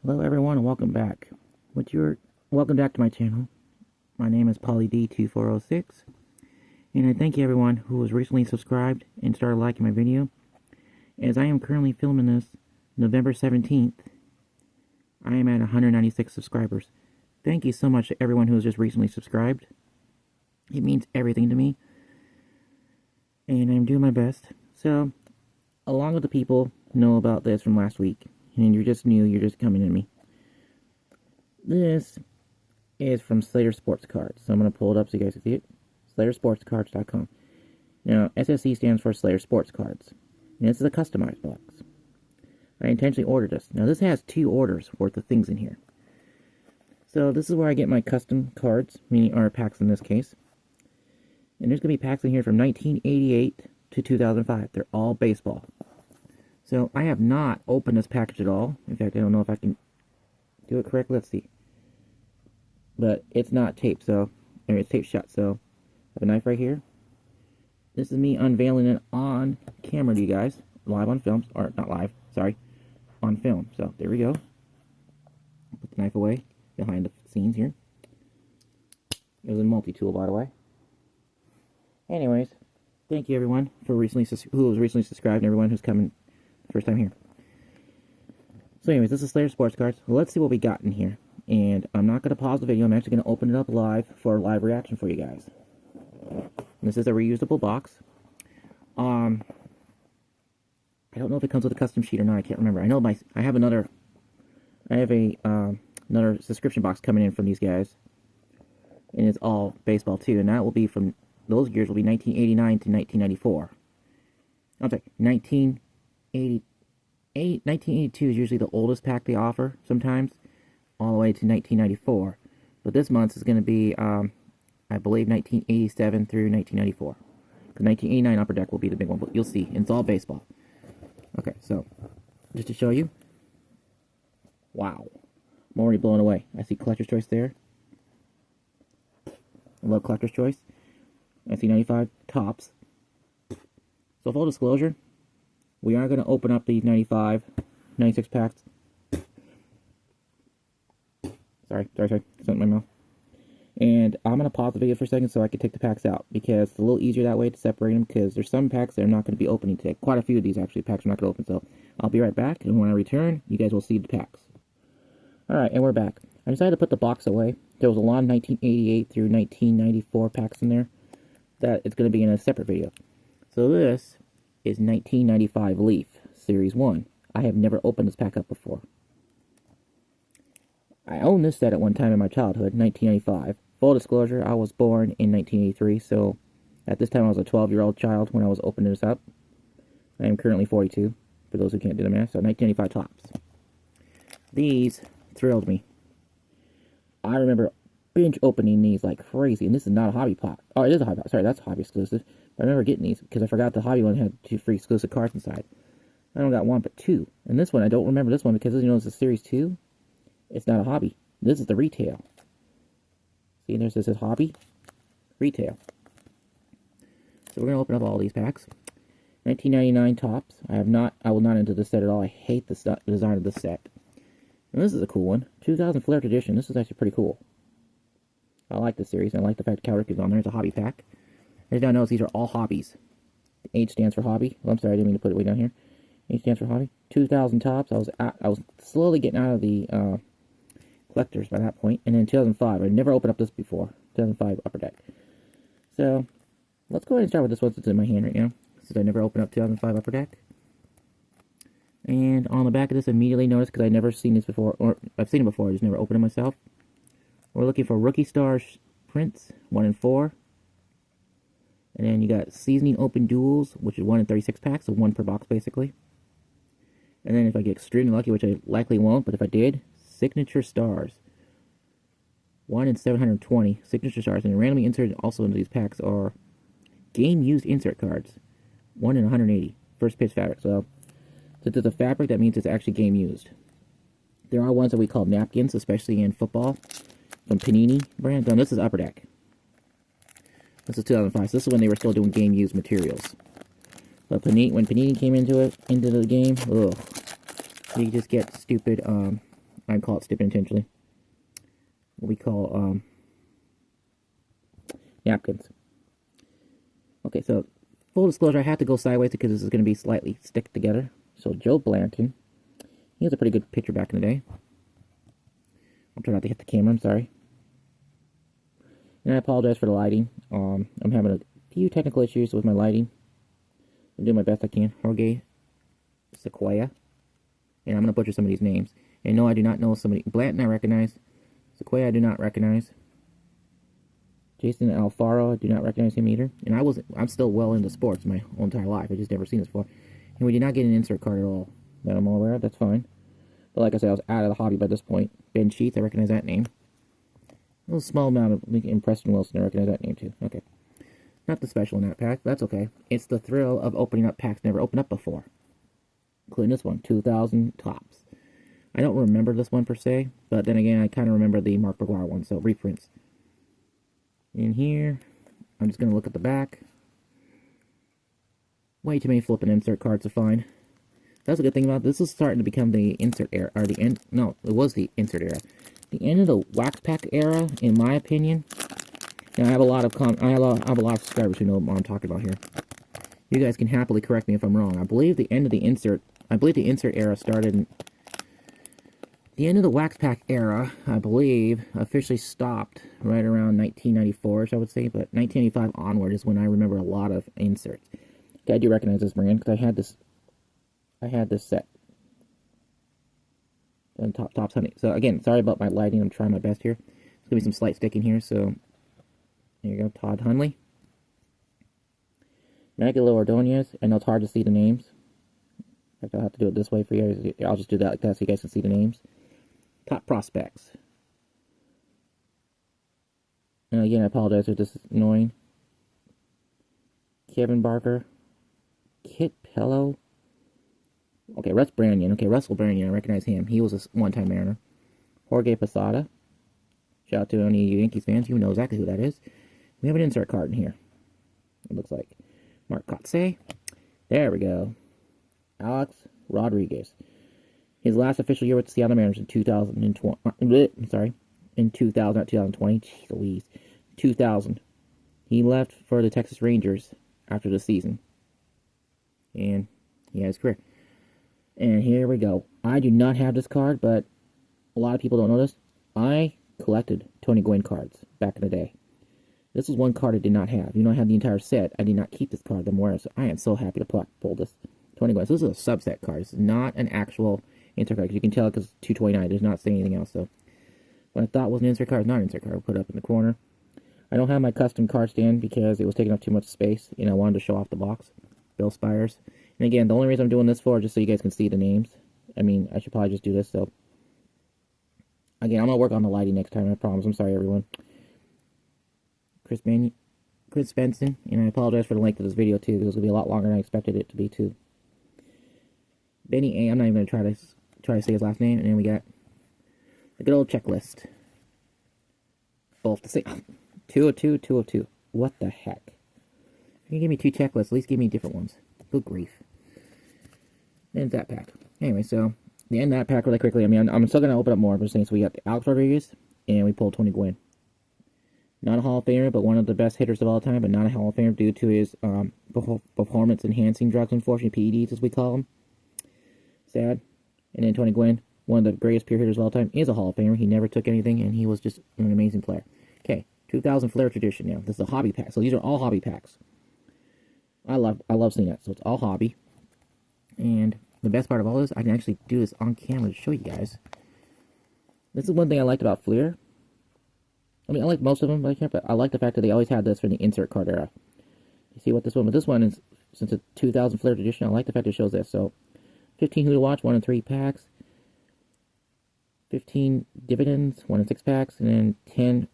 Hello everyone and welcome back. Welcome back to my channel. My name is PollyD2406 and I thank you everyone who has recently subscribed and started liking my video. As I am currently filming this November 17th, I am at 196 subscribers. Thank you so much to everyone who has just recently subscribed. It means everything to me. And I'm doing my best. So, along with the people who know about this from last week, and you're just new, you're just coming to me. This is from Slater Sportcards. So I'm going to pull it up so you guys can see it. SlaterSportscards.com. Now, SSC stands for Slater Sports Cards. And this is a customized box. I intentionally ordered this. Now, this has 2 orders worth of things in here. So this is where I get my custom cards, meaning our packs in this case. And there's going to be packs in here from 1988 to 2005. They're all baseball. So, I have not opened this package at all. In fact, I don't know if I can do it correctly. Let's see. But it's not taped, so, or it's taped shut, so, I have a knife right here. This is me unveiling it on camera to you guys. Live on film. Or, not live, sorry. On film. So, there we go. Put the knife away behind the scenes here. It was a multi-tool, by the way. Anyways, thank you everyone who was recently subscribed and everyone who's coming first time here. So anyways, this is Slater Sports Cards. Let's see what we got in here. And I'm not going to pause the video. I'm actually going to open it up live for a live reaction for you guys. This is a reusable box. I don't know if it comes with a custom sheet or not. I can't remember. I know I have another subscription box coming in from these guys. And it's all baseball too. And that will be from, those years will be 1989 to 1994. I'm sorry, 1982 is usually the oldest pack they offer, sometimes, all the way to 1994. But this month is going to be, I believe, 1987 through 1994. Because 1989 Upper Deck will be the big one, but you'll see. It's all baseball. Okay, so, just to show you. Wow. I'm already blown away. I see Collector's Choice there. I love Collector's Choice. I see 95 Tops. So, full disclosure, we are going to open up these 95, 96 packs. Sorry, something in my mouth. And I'm going to pause the video for a second so I can take the packs out, because it's a little easier that way to separate them, because there's some packs that I'm not going to be opening today. Quite a few of these, actually, packs I'm not going to open, so I'll be right back, and when I return, you guys will see the packs. Alright, and we're back. I decided to put the box away. There was a lot of 1988 through 1994 packs in there that it's going to be in a separate video. So this is 1995 Leaf, Series 1. I have never opened this pack up before. I owned this set at one time in my childhood, 1995. Full disclosure, I was born in 1983, so at this time I was a 12-year-old child when I was opening this up. I am currently 42, for those who can't do the math, so 1995 Tops. These thrilled me. I remember binge opening these like crazy, and this is not a hobby pot. Oh, it is a hobby pot. Sorry, that's a hobby exclusive. I remember getting these because I forgot the hobby one had 2 free exclusive cards inside. I don't got 1, but 2. And this one, I don't remember this one because, you know, it's a Series 2. It's not a hobby. This is the retail. See, there's this hobby, retail. So we're going to open up all these packs. 1999 Tops. I will not enter this set at all. I hate the design of this set. And this is a cool one. 2000 Flair Tradition. This is actually pretty cool. I like this series. I like the fact Cal Ripken's on there. It's a hobby pack. As you now notice, these are all hobbies. H stands for hobby. Oh, I'm sorry, I didn't mean to put it way down here. H stands for hobby. 2000 Tops. I was slowly getting out of the collectors by that point. And then 2005. I've never opened up this before. 2005 Upper Deck. So, let's go ahead and start with this one that's in my hand right now, since I never opened up 2005 Upper Deck. And on the back of this, immediately noticed, because I've never seen this before, or I've seen it before, I just never opened it myself. We're looking for Rookie Stars prints, 1 in 4. And then you got Seasoning Open Duels, which is 1 in 36 packs, so 1 per box basically. And then if I get extremely lucky, which I likely won't, but if I did, Signature Stars. 1 in 720 Signature Stars. And randomly inserted also into these packs are Game Used Insert Cards. 1 in 180. First Pitch Fabric. So, since it's a fabric, that means it's actually game used. There are ones that we call napkins, especially in football, from Panini brand. Now, this is Upper Deck. This is 2005. So this is when they were still doing game-used materials. But when Panini came into the game, ugh, you just get stupid I call it stupid intentionally. What we call napkins. Okay, so full disclosure, I have to go sideways because this is going to be slightly stick together. So Joe Blanton, he was a pretty good pitcher back in the day. I'll try not to hit the camera, I'm sorry. And I apologize for the lighting. I'm having a few technical issues with my lighting. I'm doing my best I can. Jorge Sequoia. And I'm going to butcher some of these names. And no, I do not know somebody. Blanton I recognize. Sequoia I do not recognize. Jason Alfaro, I do not recognize him either. And I'm still well into sports my whole entire life. I just never seen this before. And we did not get an insert card at all that I'm all aware of. That's fine. But like I said, I was out of the hobby by this point. Ben Sheets, I recognize that name. A little small amount of Preston Wilson, I recognize that name too. Okay. Not the special in that pack, but that's okay. It's the thrill of opening up packs never opened up before. Including this one, 2,000 tops. I don't remember this one per se, but then again, I kind of remember the Mark McGuire one, so reprints. In here, I'm just going to look at the back. Way too many flipping insert cards to find. That's a good thing about this. Is starting to become the insert era, or the end. No, it was the insert era. The end of the wax pack era, in my opinion. Now I have a lot of subscribers who know what I'm talking about here. You guys can happily correct me if I'm wrong. I believe the end of the insert. I believe the insert era started in the end of the wax pack era. I believe officially stopped right around 1994ish, I would say, but 1985 onward is when I remember a lot of inserts. Okay, I do recognize this brand because I had this set. And Topps Honey. So again, sorry about my lighting. I'm trying my best here. There's gonna be some slight sticking here. So there you go, Todd Hundley, Magdaleno Ordonez. I know it's hard to see the names. In fact, I'll have to do it this way for you guys. I'll just do that like that so you guys can see the names. Top prospects. And again, I apologize if this is annoying. Kevin Barker, Kit Pello. Okay, Russ Branyan. Okay, Russell Branyan, I recognize him. He was a one-time Mariner. Jorge Posada. Shout out to any of you Yankees fans. You know exactly who that is. We have an insert card in here. It looks like Mark Kotze. There we go. Alex Rodriguez. His last official year with the Seattle Mariners in 2020. I'm sorry. In 2000, not 2020. Jeez Louise. 2000. He left for the Texas Rangers after the season. And he had his career. And here we go. I do not have this card, but a lot of people don't know this. I collected Tony Gwynn cards back in the day. This is one card I did not have. I had the entire set. I did not keep this card I'm wearing, so I am so happy to pull this Tony Gwynn. So this is a subset card. This is not an actual insert card. You can tell because it's 229. It does not say anything else. So what I thought was an insert card is not an insert card. I'll put it up in the corner. I don't have my custom card stand because it was taking up too much space, and I wanted to show off the box. Bill Spires. And again, the only reason I'm doing this for is just so you guys can see the names. I mean, I should probably just do this, so. Again, I'm going to work on the lighting next time, I promise. I'm sorry, everyone. Chris Benson, and I apologize for the length of this video, too, because it's going to be a lot longer than I expected it to be, too. Benny A. I'm not even going to try to say his last name, and then we got the good old checklist. Both the same. 202, 202. What the heck? If you give me two checklists, at least give me different ones. Good grief. And that pack. Anyway, so the end of that pack really quickly. I mean, I'm still going to open up more. I'm just saying, so we got Alex Rodriguez, and we pulled Tony Gwynn. Not a Hall of Famer, but one of the best hitters of all time, but not a Hall of Famer due to his performance-enhancing drugs, unfortunately, PEDs, as we call them. Sad. And then Tony Gwynn, one of the greatest pure hitters of all time, is a Hall of Famer. He never took anything, and he was just an amazing player. Okay, 2000 Flair Tradition now. This is a hobby pack. So these are all hobby packs. I love seeing that. So it's all hobby. And the best part of all this, I can actually do this on camera to show you guys. This is one thing I liked about Fleer. I mean, I like most of them, but I like the fact that they always had this for the insert card era. You see what this one, but this one is, since it's 2000 Flair Tradition, I like the fact it shows this. So, 15 Who to Watch, 1 in 3 packs. 15 Dividends, 1 in 6 packs. And then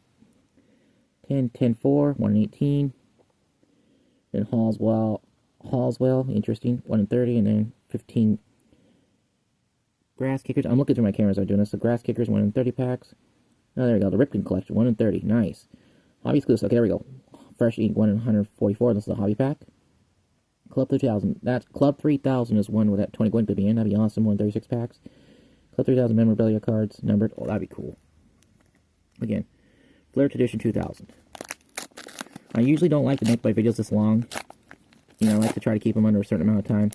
10 4, 1 in 18. Then Hallswell, interesting, 1 in 30, and then 15 Grass Kickers. I'm looking through my cameras as I'm doing this. So Grass Kickers, 1 in 30 packs. Oh, there we go. The Ripken Collection, 1 in 30. Nice. Hobby exclusive. Okay, there we go. Fresh Ink, 1 in 144. This is a hobby pack. Club 3000. That's Club 3000 is one where that Tony Gwynn could be in. That'd be awesome. 1 in 36 packs. Club 3000 memorabilia cards numbered. Oh, that'd be cool. Again, Flair Tradition 2000. I usually don't like to make my videos this long. You know, I like to try to keep them under a certain amount of time.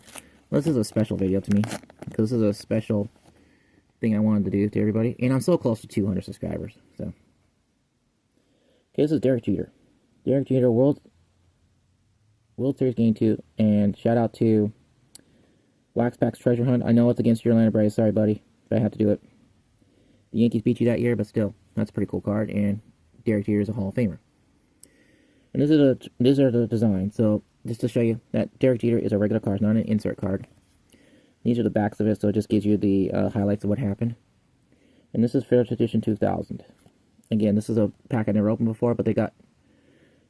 Well, this is a special video to me, because this is a special thing I wanted to do to everybody. And I'm so close to 200 subscribers, so. Okay, this is Derek Jeter. Derek Jeter, World Series Game 2, and shout out to Wax Pack's Treasure Hunt. I know it's against your Atlanta Braves, sorry buddy, but I have to do it. The Yankees beat you that year, but still, that's a pretty cool card, and Derek Jeter is a Hall of Famer. And these are the designs, so just to show you that Derek Jeter is a regular card, not an insert card. These are the backs of it, so it just gives you the highlights of what happened. And this is Flair Tradition 2000. Again, this is a pack I never opened before, but they got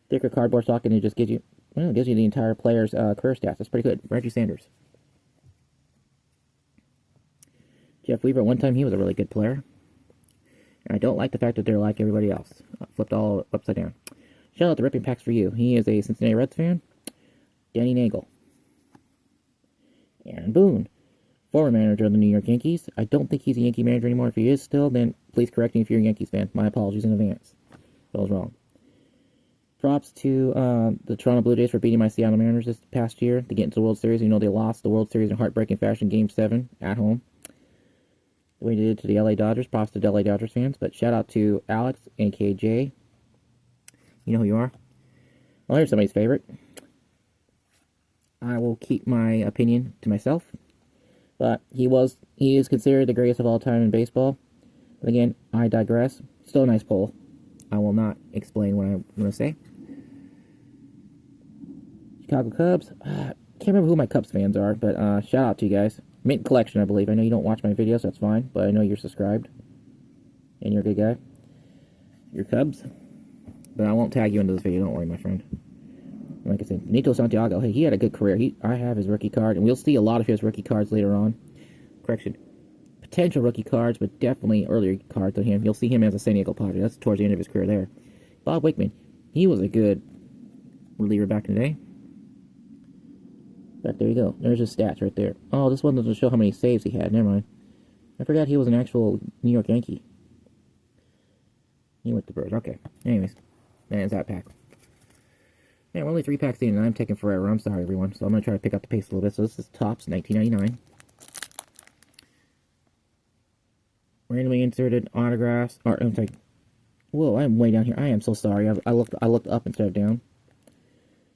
thicker cardboard stock, and it just gives you, well, it gives you the entire player's career stats. That's pretty good. Reggie Sanders. Jeff Weaver, one time he was a really good player. And I don't like the fact that they're like everybody else. Flipped all upside down. Shout out to Ripping Packs for You. He is a Cincinnati Reds fan. Danny Nagel. Aaron Boone, former manager of the New York Yankees. I don't think he's a Yankee manager anymore. If he is still, then please correct me if you're a Yankees fan. My apologies in advance. That was wrong. Props to the Toronto Blue Jays for beating my Seattle Mariners this past year to get into the World Series. You know, they lost the World Series in heartbreaking fashion, Game 7 at home. The way they did to the LA Dodgers. Props to the LA Dodgers fans. But shout out to Alex and KJ. You know who you are. Well, here's somebody's favorite. I will keep my opinion to myself. But he is considered the greatest of all time in baseball. But again, I digress. Still a nice poll. I will not explain what I'm going to say. Chicago Cubs. Can't remember who my Cubs fans are, but shout out to you guys. Mint Collection, I believe. I know you don't watch my videos, so that's fine. But I know you're subscribed. And you're a good guy. You're Cubs. But I won't tag you into this video, don't worry, my friend. Like I said, Nito Santiago, hey, he had a good career. I have his rookie card, and we'll see a lot of his rookie cards later on. Correction. Potential rookie cards, but definitely earlier cards than him. You'll see him as a San Diego Padre. That's towards the end of his career there. Bob Wickman, he was a good reliever back in the day. But there you go. There's his stats right there. Oh, this one doesn't show how many saves he had. Never mind. I forgot he was an actual New York Yankee. He went to Birds. Okay. Anyways. That's that pack. Yeah, we're only 3 packs in, and I'm taking forever. I'm sorry, everyone. So I'm going to try to pick up the pace a little bit. So this is Topps, 1999. Randomly inserted autographs. Or, I'm sorry. Whoa, I'm way down here. I am so sorry. I looked up instead of down.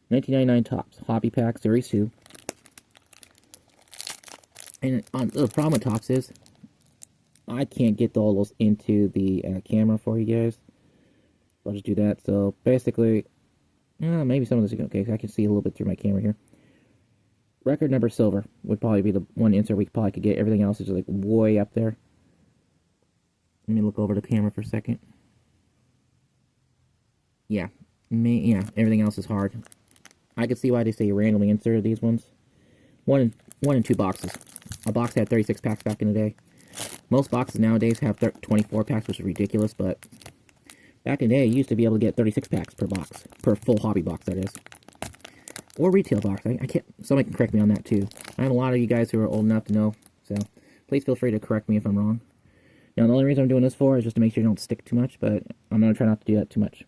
1999 Topps. Hobby Pack, Series 2. And the problem with Topps is, I can't get all those into the camera for you guys. I'll just do that. So basically, maybe some of this is okay. I can see a little bit through my camera here. Record number silver would probably be the one insert we probably could get. Everything else is just like way up there. Let me look over the camera for a second. Yeah, everything else is hard. I can see why they say randomly inserted these ones. One in 2 boxes. A box had 36 packs back in the day. Most boxes nowadays have 24 packs, which is ridiculous, but back in the day, you used to be able to get 36 packs per box. Per full hobby box, that is. Or retail box. I can't. Somebody can correct me on that, too. I have a lot of you guys who are old enough to know, so please feel free to correct me if I'm wrong. Now, the only reason I'm doing this for is just to make sure you don't stick too much, but I'm going to try not to do that too much.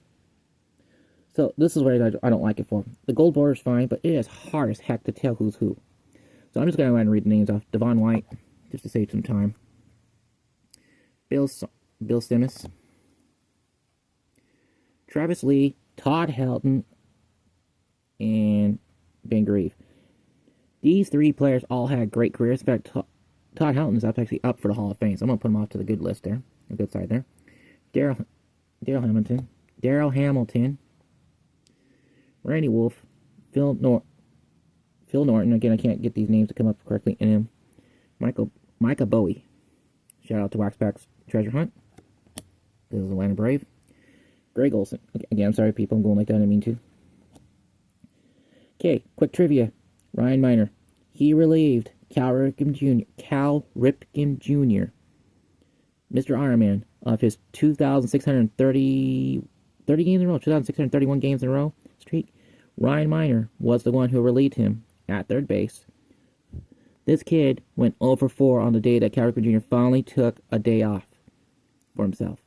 So, this is what I don't like it for. The gold border is fine, but it is hard as heck to tell who's who. So, I'm just going to go ahead and read the names off. Devon White, just to save some time. Bill Simmons. Travis Lee, Todd Helton, and Ben Grieve. These 3 players all had great careers. In fact, Todd Helton is actually up for the Hall of Fame, so I'm going to put him off to the good list there. The good side there. Darryl Hamilton. Randy Wolf. Phil Norton. Again, I can't get these names to come up correctly. And Micah Bowie. Shout out to Waxpack's Treasure Hunt. This is Atlanta Brave. Greg Olson. Again, I'm sorry, people. I'm going like that. I didn't mean to. Okay, quick trivia. Ryan Miner. He relieved Cal Ripken Jr., Mr. Ironman, of his 2,630 games in a row, 2,631 games in a row streak. Ryan Miner was the one who relieved him at third base This kid went 0 for 4 on the day that Cal Ripken Jr. finally took a day off for himself.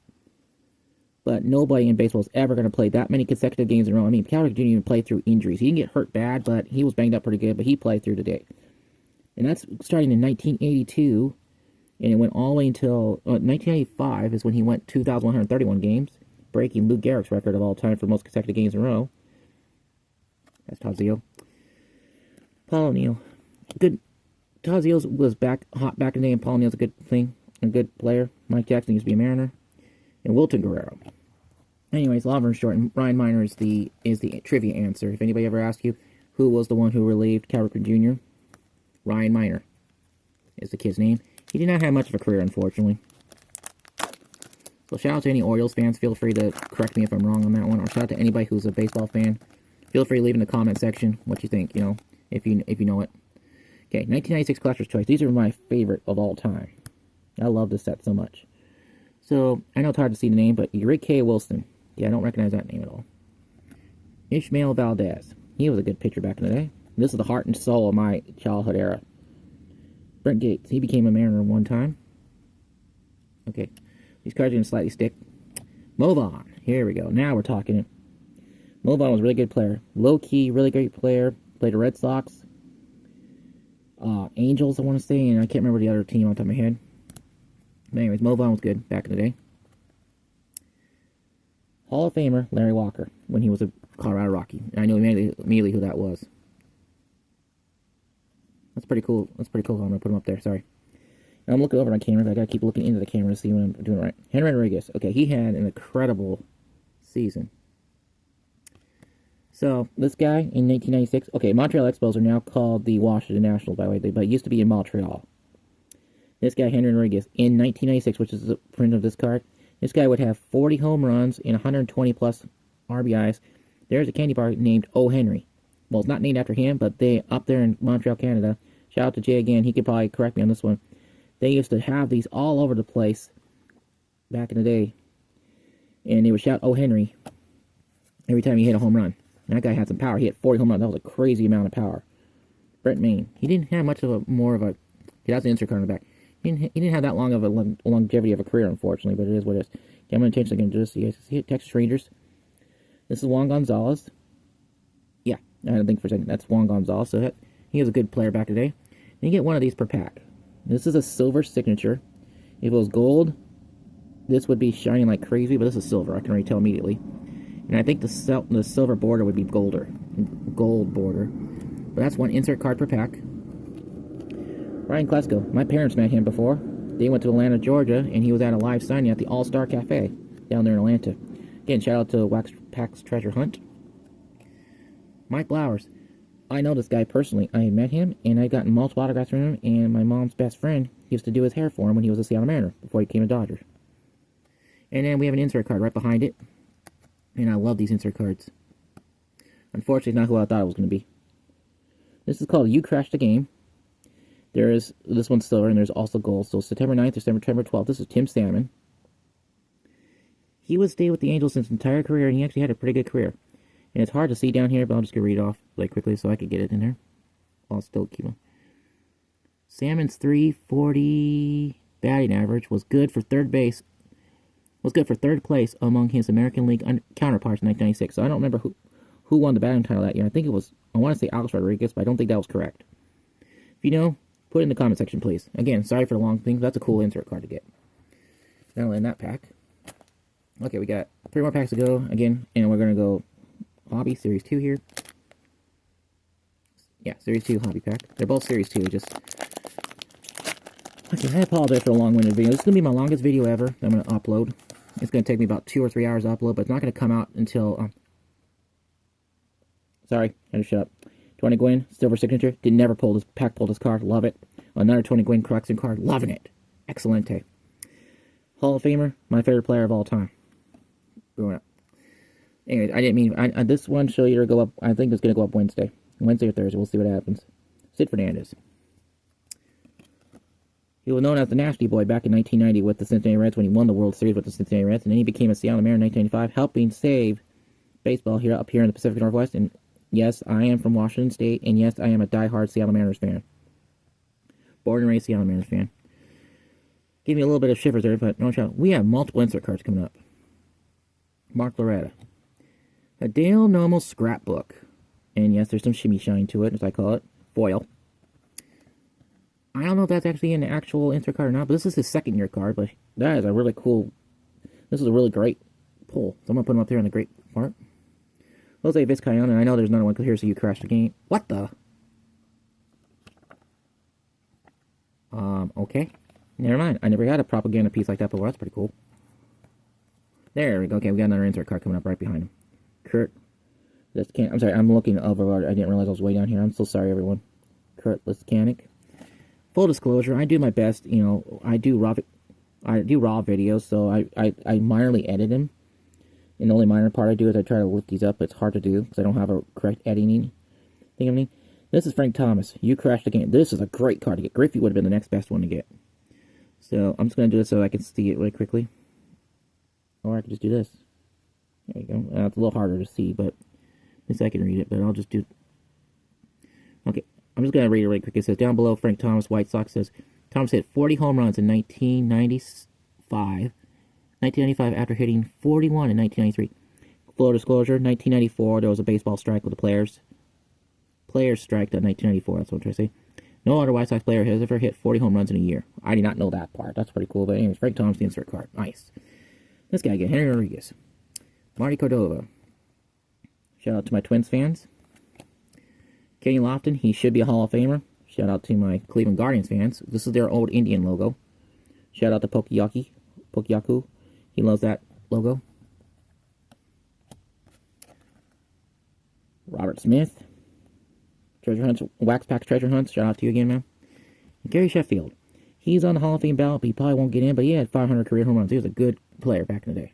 But nobody in baseball is ever going to play that many consecutive games in a row. I mean, Cal Ripken Jr. even played through injuries. He didn't get hurt bad, but he was banged up pretty good, but he played through the day. And that's starting in 1982, and it went all the way until 1985 is when he went 2,131 games, breaking Lou Gehrig's record of all time for most consecutive games in a row. That's Todd Zeile. Paul O'Neill. Good. Todd Zeile was hot back in the day, and Paul O'Neill's a good player. Mike Jackson used to be a Mariner. And Wilton Guerrero. Anyways, long and short, and Ryan Miner is the trivia answer. If anybody ever asks you who was the one who relieved Cal Ripken Jr., Ryan Miner is the kid's name. He did not have much of a career, unfortunately. So shout out to any Orioles fans. Feel free to correct me if I'm wrong on that one. Or shout out to anybody who's a baseball fan. Feel free to leave in the comment section what you think, if you know it. Okay, 1996 Collector's Choice. These are my favorite of all time. I love this set so much. So, I know it's hard to see the name, but Rick K. Wilson. Yeah, I don't recognize that name at all. Ishmael Valdez. He was a good pitcher back in the day. This is the heart and soul of my childhood era. Brent Gates. He became a Mariner one time. Okay. These cards are going to slightly stick. Movon. Here we go. Now we're talking. Movon was a really good player. Low-key, really great player. Played the Red Sox. Angels, I want to say, and I can't remember the other team on top of my head. But anyways, Movon was good back in the day. Hall of Famer Larry Walker when he was a Colorado Rocky. And I knew immediately who that was. That's pretty cool. I'm going to put him up there. Sorry. Now I'm looking over my camera, but I got to keep looking into the camera to see what I'm doing right. Henry Rodriguez. Okay, he had an incredible season. So, this guy in 1996. Okay, Montreal Expos are now called the Washington Nationals, by the way, but it used to be in Montreal. This guy, Henry Rodriguez, in 1996, which is the print of this card, this guy would have 40 home runs and 120 plus RBIs. There's a candy bar named O. Henry. Well, it's not named after him, but they, up there in Montreal, Canada, shout out to Jay again, he could probably correct me on this one. They used to have these all over the place back in the day. And they would shout O. Henry every time he hit a home run. And that guy had some power. He hit 40 home runs. That was a crazy amount of power. Brent Maine. He didn't have much of a, that's an insert card on the back. He didn't have that long of a longevity of a career, unfortunately, but it is what it is. Okay, I'm going to change again just so you guys can see it. Texas Rangers. This is Juan Gonzalez. Yeah, I didn't think for a second. That's Juan Gonzalez. So he was a good player back today. And you get one of these per pack. This is a silver signature. If it was gold, this would be shining like crazy, but this is silver. I can already tell immediately. And I think the silver border would be gold border. But that's one insert card per pack. Ryan Klesko. My parents met him before. They went to Atlanta, Georgia, and he was at a live signing at the All-Star Cafe down there in Atlanta. Again, shout out to Wax Pack's Treasure Hunt. Mike Blowers. I know this guy personally. I met him, and I've gotten multiple autographs from him, and my mom's best friend used to do his hair for him when he was a Seattle Mariner, before he became a Dodger. And then we have an insert card right behind it. And I love these insert cards. Unfortunately, not who I thought it was going to be. This is called You Crashed the Game. This one's silver, and there's also gold. So September 9th or September 12th. This is Tim Salmon. He would stay with the Angels his entire career, and he actually had a pretty good career. And it's hard to see down here, but I'm just going to read it off really quickly so I can get it in there. I'll still keep him. Salmon's .340 batting average was good for third base. Was good for third place among his American League counterparts in 1996. So I don't remember who won the batting title that year. I want to say Alex Rodriguez, but I don't think that was correct. If you know, put it in the comment section, please. Again, sorry for the long thing. That's a cool insert card to get. Now in that pack. Okay, we got 3 more packs to go again, and we're going to go Hobby Series 2 here. Yeah, Series 2 Hobby pack. They're both Series 2, just... Okay, I apologize for a long-winded video. This is going to be my longest video ever that I'm going to upload. It's going to take me about 2 or 3 hours to upload, but it's not going to come out until... Sorry, I had to shut up. 20 Gwynn, silver signature. Did never pull this card. Love it. Another 20 Gwynn collection card. Loving it. Excelente. Hall of Famer, my favorite player of all time. Growing up. Anyways, I didn't mean... this one should either go up... I think it's going to go up Wednesday. Wednesday or Thursday. We'll see what happens. Sid Fernandez. He was known as the Nasty Boy back in 1990 with the Cincinnati Reds when he won the World Series with the Cincinnati Reds, and then he became a Seattle Mariner in 1995, helping save baseball up here in the Pacific Northwest. And yes, I am from Washington State, and yes, I am a diehard Seattle Mariners fan. Born and raised Seattle Mariners fan. Gave me a little bit of shivers there, but no trouble. We have multiple insert cards coming up. Mark Loretta. A Dale Nomo scrapbook. And yes, there's some shimmy shine to it, as I call it. Foil. I don't know if that's actually an actual insert card or not, but this is his second year card, but that is a really cool... This is a really great pull. So I'm going to put him up there in the great part. Jose Vizcaino, and I know there's another one, because here's you crashed the game. What the? Okay. Never mind. I never had a propaganda piece like that before. That's pretty cool. There we go. Okay, we got another insert card coming up right behind him. Kurt. I'm sorry, I'm looking over. I didn't realize I was way down here. I'm so sorry, everyone. Kurt Liskanik. Full disclosure, I do my best. You know, I do raw videos, so I minorly edit them. And the only minor part I do is I try to lift these up. It's hard to do because I don't have a correct editing thing of me. This is Frank Thomas. You crashed the game. This is a great card to get. Griffey would have been the next best one to get. So I'm just going to do this so I can see it really quickly. Or I can just do this. There you go. It's a little harder to see, but at least I can read it. But I'll just do... Okay, I'm just going to read it really quick. It says, down below, Frank Thomas, White Sox, says, Thomas hit 40 home runs in 1995 after hitting 41 in 1993. Full disclosure, 1994, there was a baseball strike with the players. Players striked in 1994, that's what I'm trying to say. No other White Sox player has ever hit 40 home runs in a year. I did not know that part. That's pretty cool. But anyways, Frank Thomas, the insert card. Nice. This guy again, Henry Rodriguez. Marty Cordova. Shout out to my Twins fans. Kenny Lofton, he should be a Hall of Famer. Shout out to my Cleveland Guardians fans. This is their old Indian logo. Shout out to Pokiyaku. He loves that logo. Robert Smith. Treasure Hunts, Wax Pack Treasure Hunts. Shout out to you again, man. And Gary Sheffield. He's on the Hall of Fame ballot, but he probably won't get in, but he had 500 career home runs. He was a good player back in the day.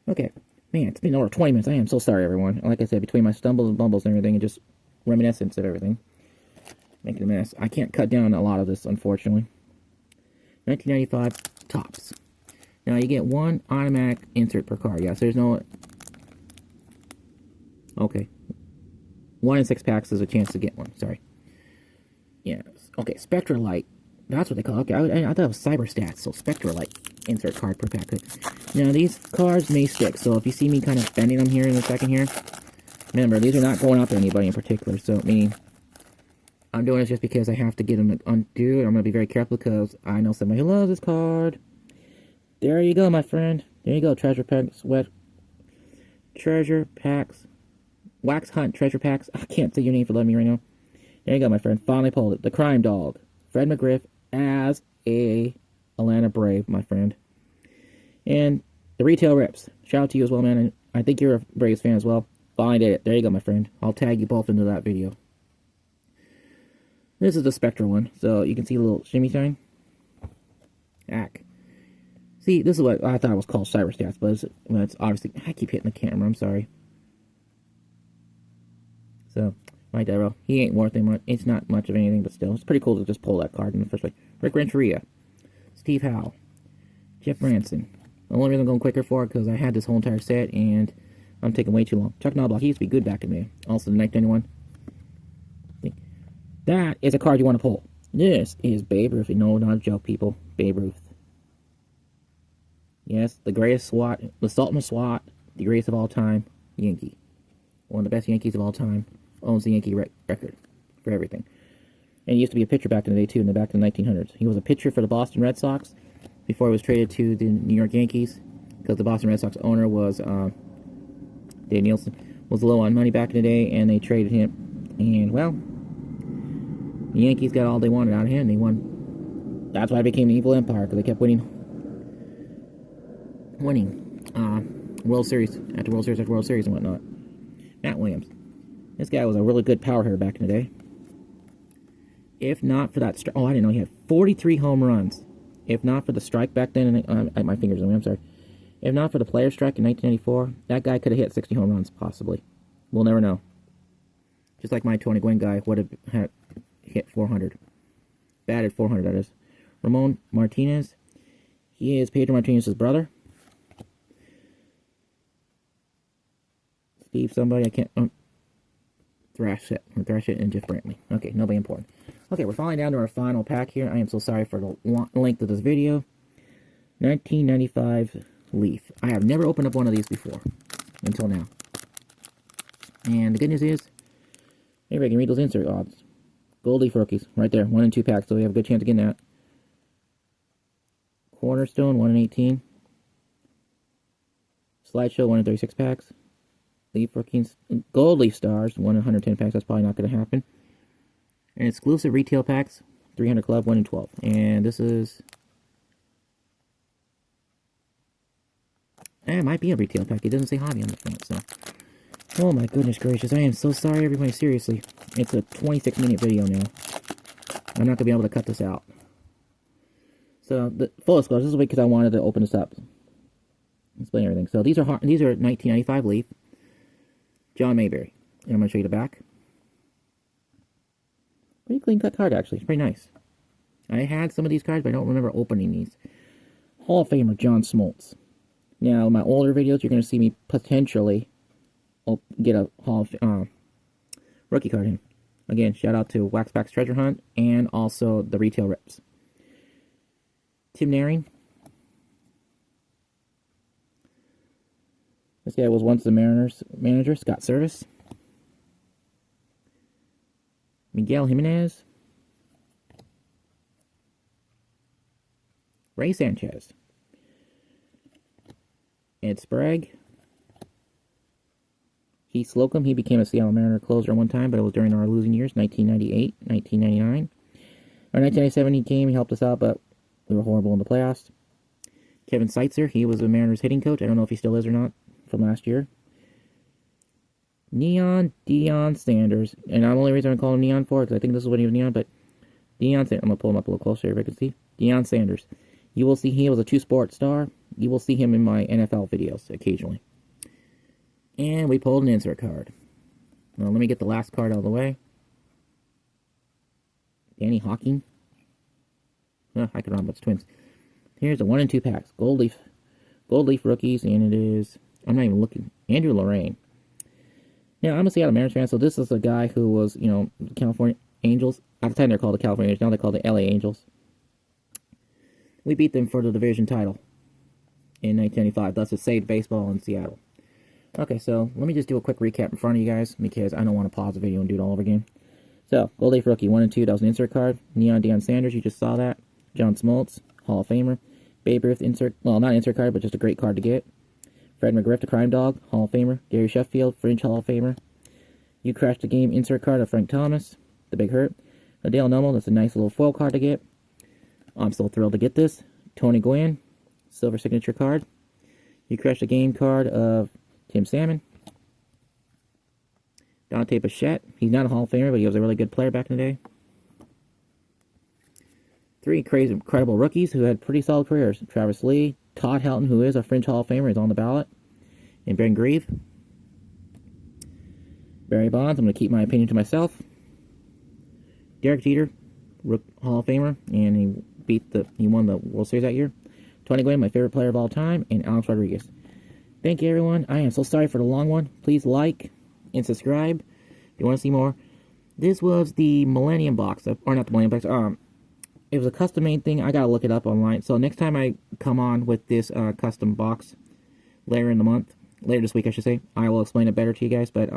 Okay. Man, it's been over 20 minutes. I am so sorry, everyone. Like I said, between my stumbles and bumbles and everything, and just reminiscence of everything. Making a mess. I can't cut down a lot of this, unfortunately. 1995 Topps. Now, you get one automatic insert per card. Yes, there's no... Okay. 1 in 6 packs is a chance to get one. Sorry. Yes. Okay, Spectra Light. That's what they call it. Okay, I thought it was Cyber Stats. So, Spectra Light insert card per pack. Now, these cards may stick. So, if you see me kind of bending them here in a second here, remember, these are not going out to anybody in particular. So, meaning, I'm doing this just because I have to get them to undo it. I'm going to be very careful because I know somebody who loves this card. There you go, my friend. There you go. Treasure Packs. Treasure Packs. Wax Hunt Treasure Packs. I can't say your name for letting me right now. There you go, my friend. Finally pulled it. The Crime Dog. Fred McGriff as a Atlanta Brave, my friend. And the Retail Rips. Shout out to you as well, man. And I think you're a Braves fan as well. Finally did it. There you go, my friend. I'll tag you both into that video. This is the Spectra one. So you can see a little shimmy shine. Ack. See, this is what I thought it was called Cyber Stats, but it's obviously... I keep hitting the camera. I'm sorry. So, Mike Darrow, he ain't worth it much. It's not much of anything, but still. It's pretty cool to just pull that card in the first place. Rick Renteria. Steve Howe. Jeff Branson. The only reason I'm going quicker for it because I had this whole entire set, and I'm taking way too long. Chuck Knobloch, he used to be good back in the day. Also, the 1991. That is a card you want to pull. This is Babe Ruth. No, not a joke, people. Babe Ruth. Yes, the greatest SWAT, the Sultan of SWAT, the greatest of all time, Yankee. One of the best Yankees of all time. Owns the Yankee record for everything. And he used to be a pitcher back in the day, too, in the back in the 1900s. He was a pitcher for the Boston Red Sox before he was traded to the New York Yankees, because the Boston Red Sox owner was, Dave Nielsen, was low on money back in the day, and they traded him. And, well, the Yankees got all they wanted out of him. They won. That's why it became an evil empire, because they kept winning World Series after World Series after World Series and whatnot. Matt Williams. This guy was a really good power hitter back in the day. If not for that strike... Oh, I didn't know he had 43 home runs. If not for the strike back then... my fingers on me, I'm sorry. If not for the player strike in 1994, that guy could have hit 60 home runs, possibly. We'll never know. Just like my Tony Gwynn guy would have hit 400. Batted 400, that is. Ramon Martinez. He is Pedro Martinez's brother. Steve somebody, I can't... thrash it and Jeff Brantley. Okay, nobody important. Okay, we're finally down to our final pack here. I am so sorry for the length of this video. 1995 Leaf. I have never opened up one of these before until now. And the good news is, everybody can read those insert odds. Gold Leaf rookies, right there, 1 in 2 packs, so we have a good chance of getting that. Cornerstone, 1 in 18. Slideshow, 1 in 36 packs. Leaf rookies, Gold Leaf Stars, 1 in 110 packs, that's probably not going to happen. And exclusive retail packs, 300 Club, 1 in 12. And this is... it might be a retail pack, it doesn't say hobby on the front, so... oh my goodness gracious, I am so sorry everybody, seriously. It's a 26-minute video now. I'm not going to be able to cut this out. So, the full disclosure, this is because I wanted to open this up. Explain everything. So, these are 1995 Leaf. John Mayberry. And I'm going to show you the back. Pretty clean cut card, actually. It's pretty nice. I had some of these cards, but I don't remember opening these. Hall of Famer John Smoltz. Now, in my older videos, you're going to see me potentially get a Hall of rookie card in. Again, shout out to Waxpack's Treasure Hunt and also the Retail Rips. Tim Naring. This guy was once the Mariners manager, Scott Service. Miguel Jimenez. Ray Sanchez. Ed Sprague. Heath Slocum, he became a Seattle Mariner closer one time, but it was during our losing years, 1998, 1999. Or 1997 he came, he helped us out, but we were horrible in the playoffs. Kevin Seitzer, he was the Mariners hitting coach. I don't know if he still is or not from last year. Neon Deion Sanders. And the only reason I call him Neon for, because I think this is what he was Neon, but Deion Sanders. I'm going to pull him up a little closer if I can see. Deion Sanders. You will see he was a 2-sport star. You will see him in my NFL videos occasionally. And we pulled an insert card. Now, let me get the last card out of the way. Danny Hawking. Oh, I could run, but it's twins. Here's a 1 in 2 packs. Gold Leaf rookies, and it is... I'm not even looking. Andrew Lorraine. Now, I'm a Seattle Mariners fan, so this is a guy who was, you know, California Angels. At the time, they're called the California Angels. Now they're called the LA Angels. We beat them for the division title in 1995. Thus, it saved baseball in Seattle. Okay, so let me just do a quick recap in front of you guys, because I don't want to pause the video and do it all over again. So, Gold Leaf rookie, 1 and 2. That was an insert card. Neon Deion Sanders, you just saw that. John Smoltz, Hall of Famer. Babe Ruth insert, well, not insert card, but just a great card to get. Fred McGriff, the Crime Dog, Hall of Famer. Gary Sheffield, Fringe Hall of Famer. You Crashed the Game insert card of Frank Thomas, the Big Hurt. Adele Nomo, that's a nice little foil card to get. I'm so thrilled to get this. Tony Gwynn, silver signature card. You Crashed the Game card of Tim Salmon. Dante Bichette, he's not a Hall of Famer, but he was a really good player back in the day. 3 crazy, incredible rookies who had pretty solid careers. Travis Lee, Todd Helton, who is a Fringe Hall of Famer, is on the ballot. And Ben Grieve. Barry Bonds, I'm going to keep my opinion to myself. Derek Jeter, Hall of Famer, and he won the World Series that year. Tony Gwynn, my favorite player of all time, and Alex Rodriguez. Thank you, everyone. I am so sorry for the long one. Please like and subscribe if you want to see more. This was the Millennium Box, or not the Millennium Box, it was a custom-made thing. I gotta look it up online. So next time I come on with this custom box later this week I should say, I will explain it better to you guys. But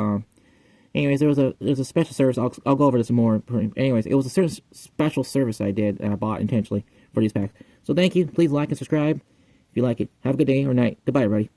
anyways, there was a special service. I'll go over this more. Anyways, it was a certain special service I did that I bought intentionally for these packs. So thank you. Please like and subscribe if you like it. Have a good day or night. Goodbye, everybody.